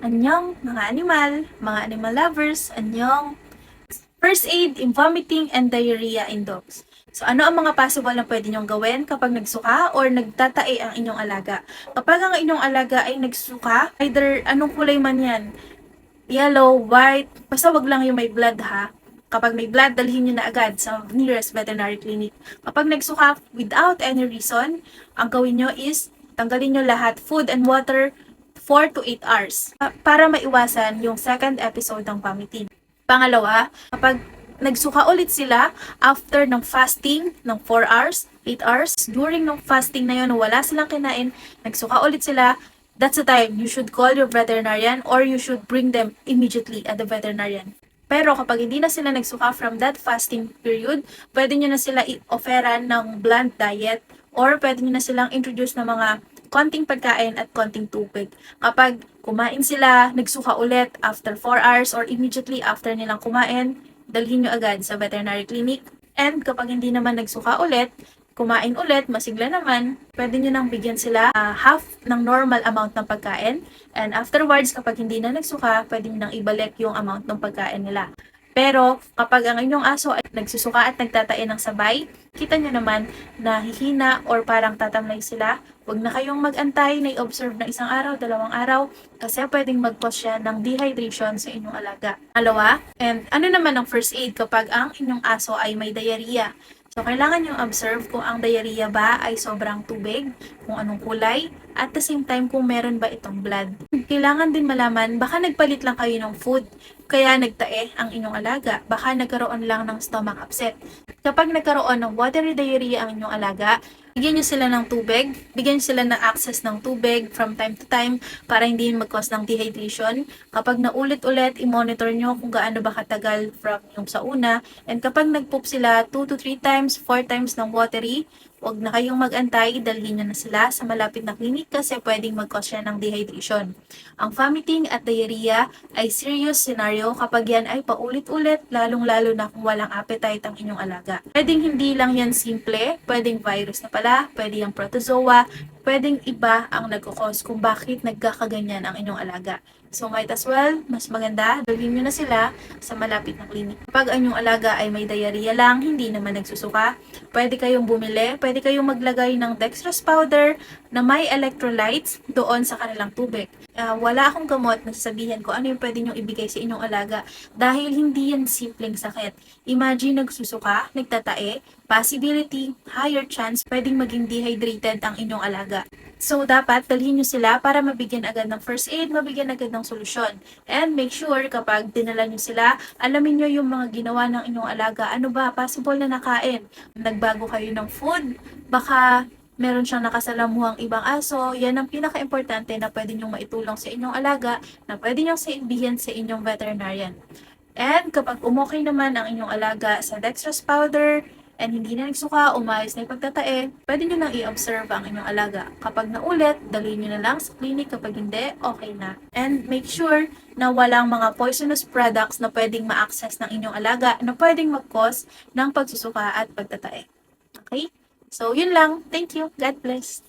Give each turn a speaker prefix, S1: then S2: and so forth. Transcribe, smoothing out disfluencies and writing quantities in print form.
S1: Anyong, mga animal lovers, anyong. First aid in vomiting and diarrhea in dogs. So ano ang mga possible na pwede nyong gawin kapag nagsuka or nagtatae ang inyong alaga? Kapag ang inyong alaga ay nagsuka, either anong kulay man yan, yellow, white, basta wag lang yung may blood ha. Kapag may blood, dalhin nyo na agad sa nearest veterinary clinic. Kapag nagsuka without any reason, ang gawin nyo is tanggalin nyo lahat, food and water, 4 to 8 hours para maiwasan yung second episode ng vomiting. Pangalawa, kapag nagsuka ulit sila after ng fasting ng 4 hours, 8 hours, during ng fasting na yun, wala silang kinain, nagsuka ulit sila, that's the time you should call your veterinarian or you should bring them immediately at the veterinarian. Pero kapag hindi na sila nagsuka from that fasting period, pwede nyo na sila i-offeran ng bland diet or pwede nyo na silang introduce ng mga konting pagkain at konting tubig. Kapag kumain sila, nagsuka ulit after 4 hours or immediately after nilang kumain, dalhin nyo agad sa veterinary clinic. And kapag hindi naman nagsuka ulit, kumain ulit, masigla naman, pwede nyo nang bigyan sila half ng normal amount ng pagkain. And afterwards, kapag hindi na nagsuka, pwede nyo nang ibalik yung amount ng pagkain nila. Pero kapag ang inyong aso ay nagsusuka at nagtatae ng sabay, kita nyo naman na hihina or parang tatamlay sila, huwag na kayong mag-antay na i-observe na 1 araw, 2 araw, kasi pwedeng mag-cause siya ng dehydration sa inyong alaga. Alawa, and ano naman ang first aid kapag ang inyong aso ay may diarrhea? So, kailangan yung observe kung ang diarrhea ba ay sobrang tubig, kung anong kulay, at the same time kung meron ba itong blood. Kailangan din malaman, baka nagpalit lang kayo ng food, kaya nagtae ang inyong alaga. Baka nagkaroon lang ng stomach upset. Kapag nagkaroon ng watery diarrhea ang inyong alaga, bigyan nyo sila ng tubig, bigyan nyo sila ng access ng tubig from time to time para hindi mag-cause ng dehydration. Kapag naulit-ulit, i-monitor nyo kung gaano ba katagal from yung sa una. And kapag nag-poop sila 2 to 3 times, 4 times ng watery, huwag na kayong mag-antay, dalhin nyo na sila sa malapit na clinic kasi pwedeng mag-cause siya ng dehydration. Ang vomiting at diarrhea ay serious scenario kapag yan ay paulit-ulit, lalong-lalo na kung walang appetite ang inyong alaga. Pwedeng hindi lang yan simple, pwedeng virus na pala, pwede yung protozoa, pwedeng iba ang nagkakos kung bakit nagkakaganyan ang inyong alaga. So might as well, mas maganda, dalhin nyo na sila sa malapit na klinik. Kapag ang inyong alaga ay may diarrhea lang, hindi naman nagsusuka, pwede kayong bumili, pwede kayong maglagay ng dextrose powder na may electrolytes doon sa kanilang tubig. Wala akong gamot na sasabihin ko ano yung pwede nyo ibigay sa inyong alaga dahil hindi yan simpleng sakit. Imagine nagsusuka, nagtatae, possibility, higher chance, pwedeng maging dehydrated ang inyong alaga. So, dapat dalhin nyo sila para mabigyan agad ng first aid, mabigyan agad ng solusyon. And make sure kapag dinala nyo sila, alamin nyo yung mga ginawa ng inyong alaga. Ano ba? Possible na nakain. Nagbago kayo ng food, baka meron siyang nakasalamuhang ibang aso. Yan ang pinaka-importante na pwede nyong maitulong sa inyong alaga, na pwede nyong sabihin sa inyong veterinarian. And kapag umokay naman ang inyong alaga sa dextrose powder, and hindi na nagsuka, umayos na yung pagtatae, pwede nyo nang i-observe ang inyong alaga. Kapag naulit, dalhin nyo na lang sa clinic. Kapag hindi, okay na. And make sure na walang mga poisonous products na pwedeng ma-access ng inyong alaga na pwedeng mag-cause ng pagsusuka at pagtatae. Okay? So, yun lang. Thank you. God bless.